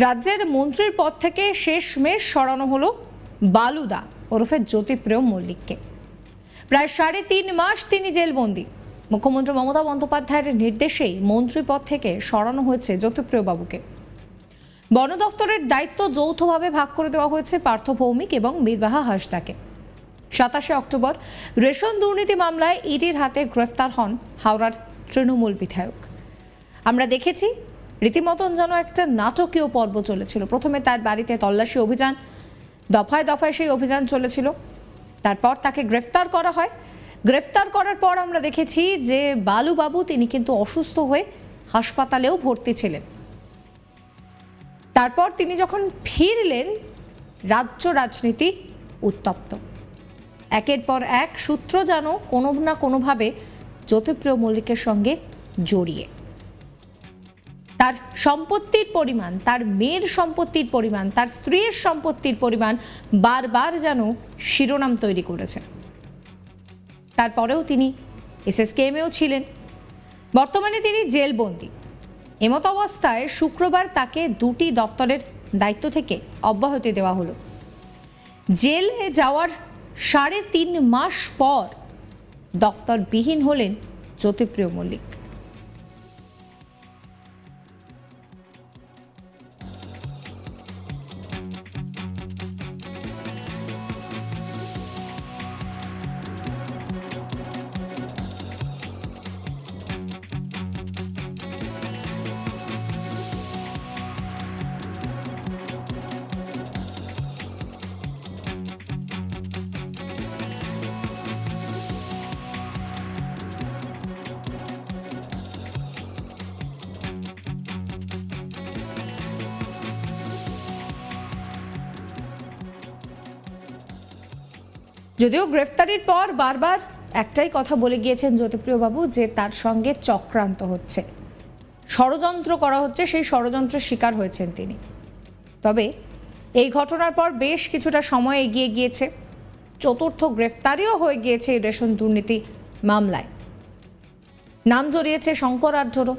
রাজ্যের মন্ত্রীর পদ থেকে শেষমেশ সরানো হলো বালুদা ওরফে জ্যোতিপ্রিয় মল্লিককে। প্রায় 3.5 মাস তিনি জেলবন্দি। মুখ্যমন্ত্রী মমতা বন্দ্যোপাধ্যায়ের নির্দেশেই মন্ত্রী পদ থেকে সরানো হয়েছে জ্যোতিপ্রিয় বাবুকে। বন দফতরের দায়িত্ব যৌথভাবে ভাগ করে দেওয়া হয়েছে পার্থ ভৌমিক এবং বীরবাহা হাঁসদাকে। 27 অক্টোবর রেশন দুর্নীতি মামলায় ইডির হাতে গ্রেফতার হন হাওড়ার তৃণমূল বিধায়ক। আমরা দেখেছি রীতিমতন যেন একটা নাটকীয় পর্ব চলেছিল। প্রথমে তার বাড়িতে তল্লাশি অভিযান, দফায় দফায় সেই অভিযান চলেছিল। তারপর তাকে গ্রেফতার করা হয়। গ্রেফতার করার পর আমরা দেখেছি যে বালুবাবু তিনি কিন্তু অসুস্থ হয়ে হাসপাতালেও ভর্তি ছিলেন। তারপর তিনি যখন ফিরলেন, রাজ্য রাজনীতি উত্তপ্ত। একের পর এক সূত্র যেন কোনো না কোনোভাবে জ্যোতিপ্রিয় মল্লিকের সঙ্গে জড়িয়ে। তার সম্পত্তির পরিমাণ, তার মেয়ের সম্পত্তির পরিমাণ, তার স্ত্রীর সম্পত্তির পরিমাণ বারবার যেন শিরোনাম তৈরি করেছে। তারপরেও তিনি এসএসকেএমেও ছিলেন। বর্তমানে তিনি জেলবন্দি। এমত অবস্থায় শুক্রবার তাকে 2টি দফতরের দায়িত্ব থেকে অব্যাহতি দেওয়া হলো। জেলে যাওয়ার 3.5 মাস পর দফতরবিহীন হলেন জ্যোতিপ্রিয় মল্লিক। যদিও গ্রেফতারির পর বারবার একটাই কথা বলে গিয়েছেন জ্যোতিপ্রিয় বাবু যে তার সঙ্গে চক্রান্ত হচ্ছে, ষড়যন্ত্র করা হচ্ছে, সেই ষড়যন্ত্রের শিকার হয়েছেন তিনি। তবে এই ঘটনার পর বেশ কিছুটা সময় এগিয়ে গিয়েছে। 4র্থ গ্রেফতারিও হয়ে গিয়েছে এই রেশন দুর্নীতি মামলায়। নাম জড়িয়েছে শঙ্কর আঢ্যরও।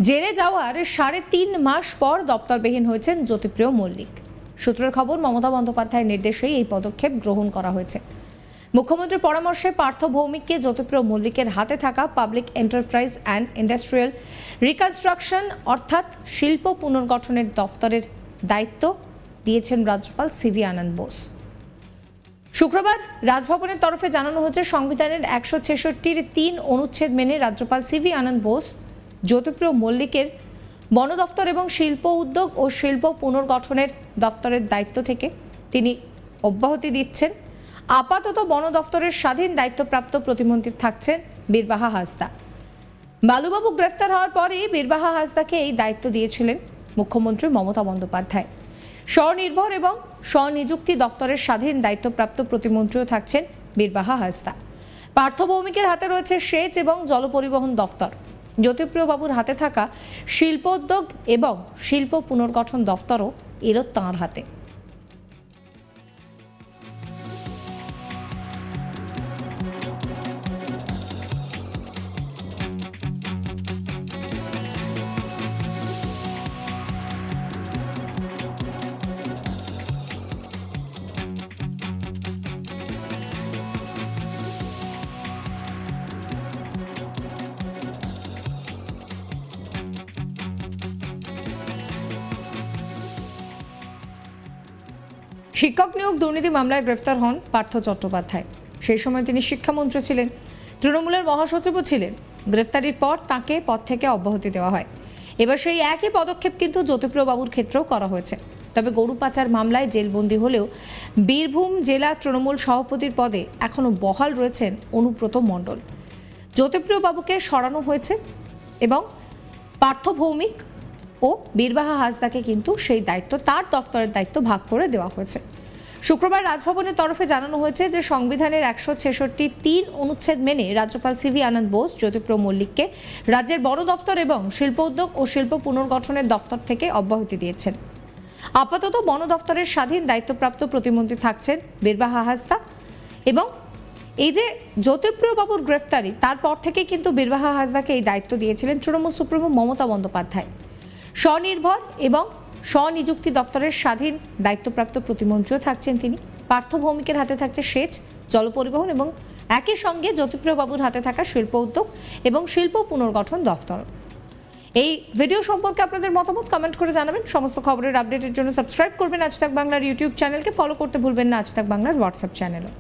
জেলে যাওয়ার 3.5 মাস পর দপ্তরবিহীন হয়েছেন জ্যোতিপ্রিয় মল্লিক। সূত্রের খবর, মমতা বন্দ্যোপাধ্যায়ের নির্দেশেই এই পদক্ষেপ গ্রহণ করা হয়েছে। মুখ্যমন্ত্রীর পরামর্শে পার্থ ভৌমিককে জ্যোতিপ্রিয় মল্লিকের হাতে থাকা public enterprise and industrial reconstruction অর্থাৎ শিল্প পুনর্গঠনের দফতরের দায়িত্ব দিয়েছেন রাজ্যপাল সিভি আনন্দ বোস। শুক্রবার রাজভবনের তরফে জানানো হয়েছে, সংবিধানের 166-র 3 অনুচ্ছেদ মেনে রাজ্যপাল সিভি আনন্দ বোস জ্যোতিপ্রিয় মল্লিকের বন দফতর এবং শিল্প উদ্যোগ ও শিল্প পুনর্গঠনের দফতরের দায়িত্ব থেকে তিনি অব্যাহতি দিচ্ছেন। আপাতত বন দফতরের স্বাধীন দায়িত্বপ্রাপ্ত প্রতিমন্ত্রী থাকছেন বীরবাহা হাঁসদা। বালুবাবু গ্রেফতার হওয়ার পরই বীরবাহা হাঁসদাকে এই দায়িত্ব দিয়েছিলেন মুখ্যমন্ত্রী মমতা বন্দ্যোপাধ্যায়। স্বনির্ভর এবং স্বনিযুক্তি দফতরের স্বাধীন দায়িত্বপ্রাপ্ত প্রতিমন্ত্রীও থাকছেন বীরবাহা হাঁসদা। পার্থ ভৌমিকের হাতে রয়েছে সেচ এবং জলপরিবহন দফতর। জ্যোতিপ্রিয় বাবুর হাতে থাকা শিল্পোদ্যোগ এবং শিল্প পুনর্গঠন দফতরও এলো তাঁর হাতে। শিক্ষক নিয়োগ দুর্নীতি মামলায় গ্রেফতার হন পার্থ চট্টোপাধ্যায়। সেই সময় তিনি শিক্ষামন্ত্রী ছিলেন, তৃণমূলের মহাসচিবও ছিলেন। গ্রেফতারির পর তাকে পদ থেকে অব্যাহতি দেওয়া হয়। এবার সেই একই পদক্ষেপ কিন্তু জ্যোতিপ্রিয় বাবুর ক্ষেত্রেও করা হয়েছে। তবে গরু পাচার মামলায় জেলবন্দি হলেও বীরভূম জেলা তৃণমূল সভাপতির পদে এখনও বহাল রয়েছেন অনুব্রত মণ্ডল। জ্যোতিপ্রিয় বাবুকে সরানো হয়েছে এবং পার্থ ভৌমিক ও বীরবাহা হাঁসদাকে কিন্তু সেই দায়িত্ব, তার দফতরের দায়িত্ব ভাগ করে দেওয়া হয়েছে। শুক্রবার রাজভবনের তরফে জানানো হয়েছে যে সংবিধানের 166-3 অনুচ্ছেদ মেনে রাজ্যপাল সিভি আনন্দ বোস জ্যোতিপ্রিয় মল্লিককে রাজ্যের বন দফতর এবং শিল্প উদ্যোগ ও শিল্প পুনর্গঠনের দফতর থেকে অব্যাহতি দিয়েছেন। আপাতত বন দফতরের স্বাধীন দায়িত্বপ্রাপ্ত প্রতিমন্ত্রী থাকছেন বীরবাহা হাঁসদা এবং এই যে জ্যোতিপ্রিয় বাবুর গ্রেফতারি, তারপর থেকে কিন্তু বীরবাহা হাঁসদাকে এই দায়িত্ব দিয়েছিলেন তৃণমূল সুপ্রিমো মমতা বন্দ্যোপাধ্যায়। স্বনির্ভর এবং স্বনিযুক্তি দপ্তরের স্বাধীন দায়িত্বপ্রাপ্ত প্রতিমন্ত্রীও থাকছেন তিনি। পার্থ ভৌমিকের হাতে থাকছে সেচ, জল পরিবহন এবং একই সঙ্গে জ্যোতিপ্রিয় বাবুর হাতে থাকা শিল্প উদ্যোগ এবং শিল্প পুনর্গঠন দফতর। এই ভিডিও সম্পর্কে আপনাদের মতামত কমেন্ট করে জানাবেন। সমস্ত খবরের আপডেটের জন্য সাবস্ক্রাইব করবেন আজ তাক বাংলার ইউটিউব চ্যানেলকে, ফলো করতে ভুলবেন না আজ তাক বাংলার হোয়াটসঅ্যাপ চ্যানেলও।